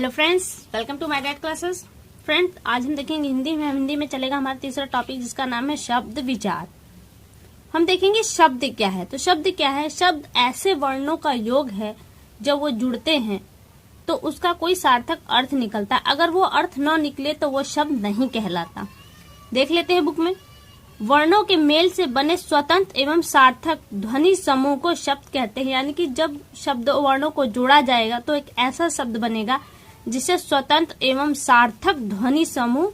Hello friends, welcome to my diet classes. Friends, आज हम देखेंगे हिंदी में चलेगा हमारा तीसरा टॉपिक, जिसका नाम है शब्द विचार। हम देखेंगे शब्द क्या है। तो शब्द क्या है? शब्द ऐसे वर्णों का योग है जब वो जुड़ते हैं तो उसका कोई सार्थक अर्थ निकलता है। अगर वो अर्थ न निकले तो वो शब्द नहीं कहलाता। देख लेते हैं बुक में। वर्णों के मेल से बने स्वतंत्र एवं सार्थक ध्वनि समूह को शब्द कहते हैं। यानी कि जब शब्द वर्णों को जोड़ा जाएगा तो एक ऐसा शब्द बनेगा जिससे स्वतंत्र एवं सार्थक ध्वनि समूह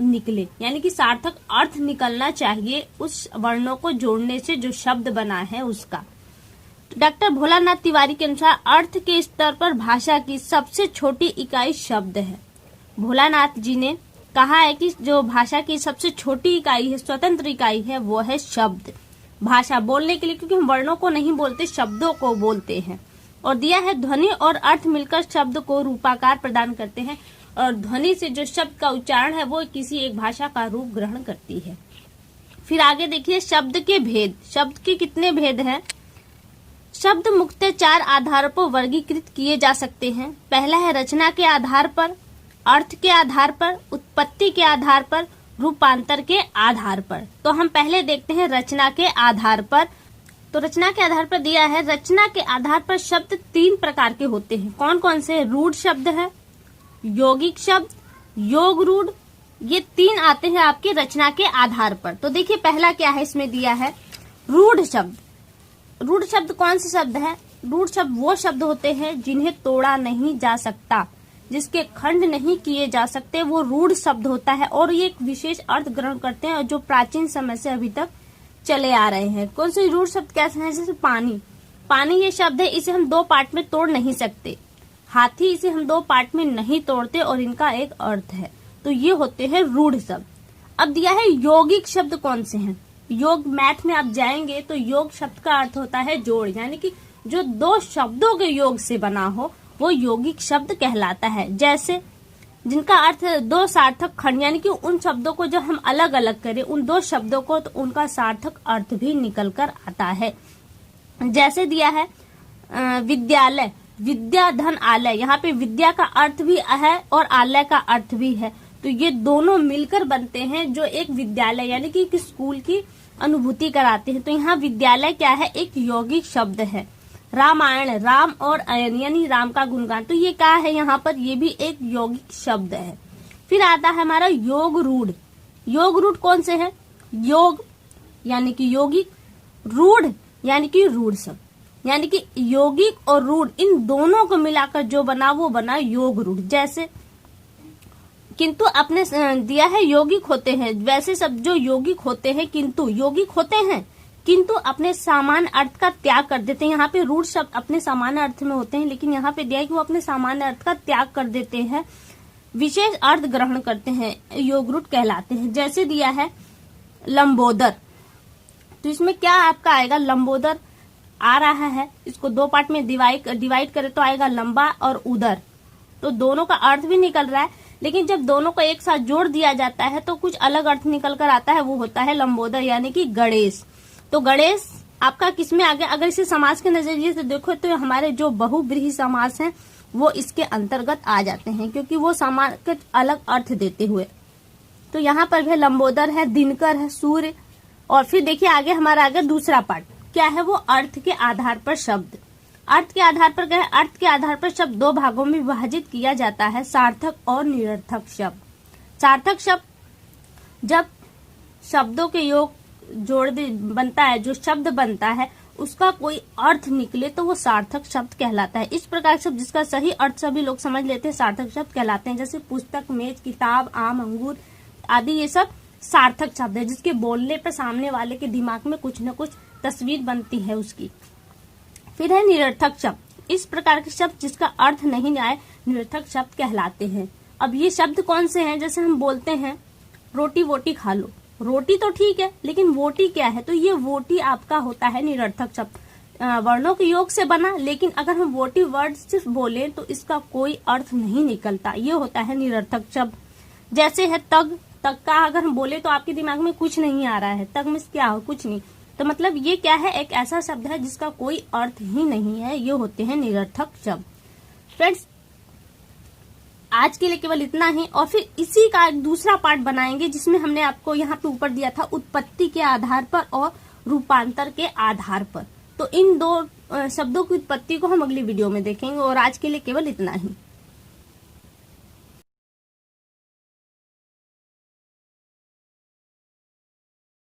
निकले, यानी कि सार्थक अर्थ निकलना चाहिए उस वर्णों को जोड़ने से जो शब्द बना है उसका। डॉक्टर भोलानाथ तिवारी के अनुसार अर्थ के स्तर पर भाषा की सबसे छोटी इकाई शब्द है। भोलानाथ जी ने कहा है कि जो भाषा की सबसे छोटी इकाई है, स्वतंत्र इकाई है, वो है शब्द। भाषा बोलने के लिए, क्योंकि हम वर्णों को नहीं बोलते, शब्दों को बोलते हैं। और दिया है ध्वनि और अर्थ मिलकर शब्द को रूपाकार प्रदान करते हैं, और ध्वनि से जो शब्द का उच्चारण है वो किसी एक भाषा का रूप ग्रहण करती है। फिर आगे देखिए शब्द के भेद। शब्द के कितने भेद हैं? शब्द मुख्यतः 4 आधारों पर वर्गीकृत किए जा सकते हैं। पहला है रचना के आधार पर, अर्थ के आधार पर, उत्पत्ति के आधार पर, रूपांतर के आधार पर। तो हम पहले देखते हैं रचना के आधार पर। तो रचना के आधार पर दिया है, रचना के आधार पर शब्द 3 प्रकार के होते हैं। कौन कौन से? रूढ़ शब्द है, यौगिक शब्द, योग रूढ़, ये 3 आते हैं आपके रचना के आधार पर। तो देखिए पहला क्या है, इसमें दिया है रूढ़ शब्द। रूढ़ शब्द कौन से शब्द है? रूढ़ शब्द वो शब्द होते हैं जिन्हें तोड़ा नहीं जा सकता, जिसके खंड नहीं किए जा सकते, वो रूढ़ शब्द होता है। और ये एक विशेष अर्थ ग्रहण करते हैं और जो प्राचीन समय से अभी तक चले आ रहे हैं। कौन से रूढ़ शब्द कैसे हैं? जैसे पानी। पानी ये शब्द है, इसे हम 2 पार्ट में तोड़ नहीं सकते। हाथी, इसे हम 2 पार्ट में नहीं तोड़ते और इनका एक अर्थ है। तो ये होते हैं रूढ़ शब्द। अब दिया है यौगिक शब्द कौन से हैं? योग, मैथ में आप जाएंगे तो योग शब्द का अर्थ होता है जोड़, यानी कि जो 2 शब्दों के योग से बना हो वो यौगिक शब्द कहलाता है। जैसे जिनका अर्थ 2 सार्थक खंड, यानी कि उन शब्दों को जब हम अलग अलग करें उन 2 शब्दों को, तो उनका सार्थक अर्थ भी निकल कर आता है। जैसे दिया है विद्यालय, विद्या धन आलय। यहाँ पे विद्या का अर्थ भी है और आलय का अर्थ भी है। तो ये दोनों मिलकर बनते हैं जो एक विद्यालय, यानी कि एक स्कूल की अनुभूति कराते हैं। तो यहाँ विद्यालय क्या है? एक यौगिक शब्द है। रामायण, राम और अयन, यानी राम का गुणगान, तो ये क्या है यहाँ पर? ये भी एक यौगिक शब्द है। फिर आता है हमारा योग रूढ़। योग रूढ़ कौन से है? योग यानी कि यौगिक, रूढ़ यानी कि रूढ़ शब्द, यानी कि यौगिक और रूढ़ इन दोनों को मिलाकर जो बना वो बना योग रूढ़। जैसे किंतु अपने दिया है यौगिक होते हैं, वैसे सब जो यौगिक होते हैं किंतु यौगिक होते हैं किंतु अपने सामान्य अर्थ का त्याग कर देते हैं। यहाँ पे रूढ़ शब्द अपने सामान्य अर्थ में होते हैं, लेकिन यहाँ पे दिया है कि वो अपने सामान्य अर्थ का त्याग कर देते हैं, विशेष अर्थ ग्रहण करते हैं, योग रूढ़ कहलाते हैं। जैसे दिया है लंबोदर। तो इसमें क्या आपका आएगा? लंबोदर आ रहा है, इसको 2 पार्ट में डिवाइड करें तो आएगा लंबा और उदर। तो दोनों का अर्थ भी निकल रहा है, लेकिन जब दोनों को एक साथ जोड़ दिया जाता है तो कुछ अलग अर्थ निकल कर आता है, वो होता है लंबोदर, यानी कि गणेश। तो गणेश आपका किसमें आ गया? अगर इसे समास के नजरिए से देखो तो हमारे जो बहुव्रीहि समास हैं वो इसके अंतर्गत आ जाते हैं, क्योंकि वो समास के अलग अर्थ देते हुए। तो यहाँ पर भी लंबोदर है, दिनकर है, सूर्य। और फिर देखिए आगे हमारा आगे दूसरा पार्ट क्या है? वो अर्थ के आधार पर शब्द। अर्थ के आधार पर क्या है? अर्थ के आधार पर शब्द 2 भागों में विभाजित किया जाता है, सार्थक और निरर्थक शब्द। सार्थक शब्द जब शब्दों के योग जोड़ बनता है, जो शब्द बनता है उसका कोई अर्थ निकले तो वो सार्थक शब्द कहलाता है। इस प्रकार शब्द जिसका सही अर्थ सभी लोग समझ लेते हैं सार्थक शब्द कहलाते हैं। जैसे पुस्तक, मेज, किताब, आम, अंगूर आदि, ये सब सार्थक शब्द है, जिसके बोलने पर सामने वाले के दिमाग में कुछ न कुछ तस्वीर बनती है उसकी। फिर है निरर्थक शब्द। इस प्रकार के शब्द जिसका अर्थ नहीं आए निरर्थक शब्द कहलाते हैं। अब ये शब्द कौन से हैं? जैसे हम बोलते हैं रोटी वोटी खा लो। रोटी तो ठीक है, लेकिन वोटी क्या है? तो ये वोटी आपका होता है निरर्थक शब्द, वर्णों के योग से बना, लेकिन अगर हम वोटी वर्ड सिर्फ बोले तो इसका कोई अर्थ नहीं निकलता, ये होता है निरर्थक शब्द। जैसे है तग। तग का अगर हम बोले तो आपके दिमाग में कुछ नहीं आ रहा है, तग में क्या हो? कुछ नहीं। तो मतलब ये क्या है? एक ऐसा शब्द है जिसका कोई अर्थ ही नहीं है, ये होते हैं निरर्थक शब्द। फ्रेंड्स, आज के लिए केवल इतना ही, और फिर इसी का एक दूसरा पार्ट बनाएंगे जिसमें हमने आपको यहाँ पे ऊपर दिया था उत्पत्ति के आधार पर और रूपांतर के आधार पर। तो इन दो शब्दों की उत्पत्ति को हम अगली वीडियो में देखेंगे, और आज के लिए केवल इतना ही।